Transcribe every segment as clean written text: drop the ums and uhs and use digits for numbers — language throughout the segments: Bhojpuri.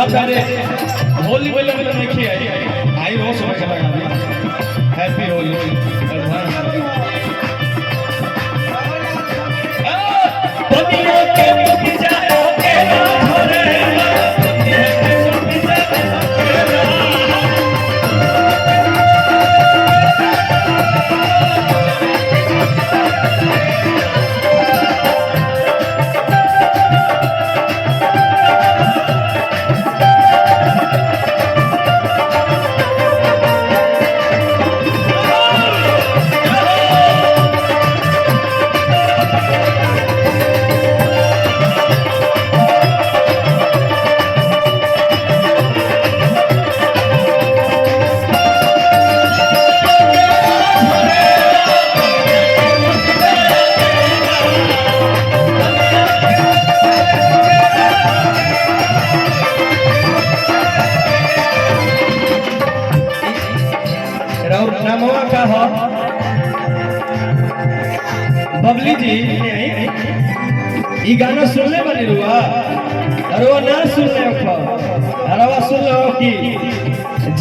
बुझाता रे होली बोले में देखिए आई रोज समझ लगा हैप्पी होली दुनिया के पूजा के घरे नामवा का हो बबली जी ई गाना सुनले बनी रुआ अरे वो ना सुनले हो अरे वो सुन लो कि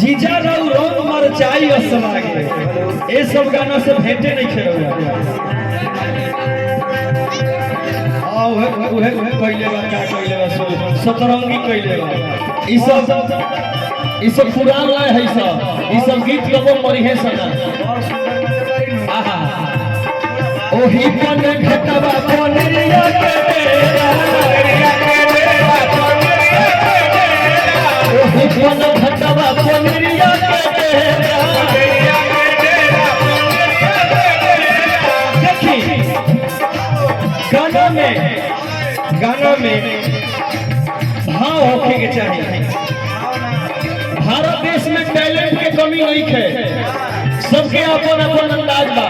जीजा रऊ रोम मरचाई असमागे ए सब गाना से भेंटे नहीं खेलुआ आ ओहे कइले बा का कइले बा सतरंगी कइले बा ई सब पुरान लाए है सब गीत कबो मरी है सना आहा ओही पन घटवा पनरिया के बेरा ओही पन घटवा पनरिया के बेरा देखी गाना में भाव होके के चाहिए भारत देश में टैलेंट के कमी नहीं है सबके अपन अपन अंदाज बा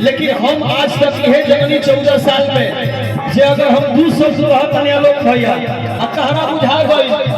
लेकिन हम आज तक यह जननी 14 साल में जे अगर हम 200 लोग भैया अब तहरा बुझा गई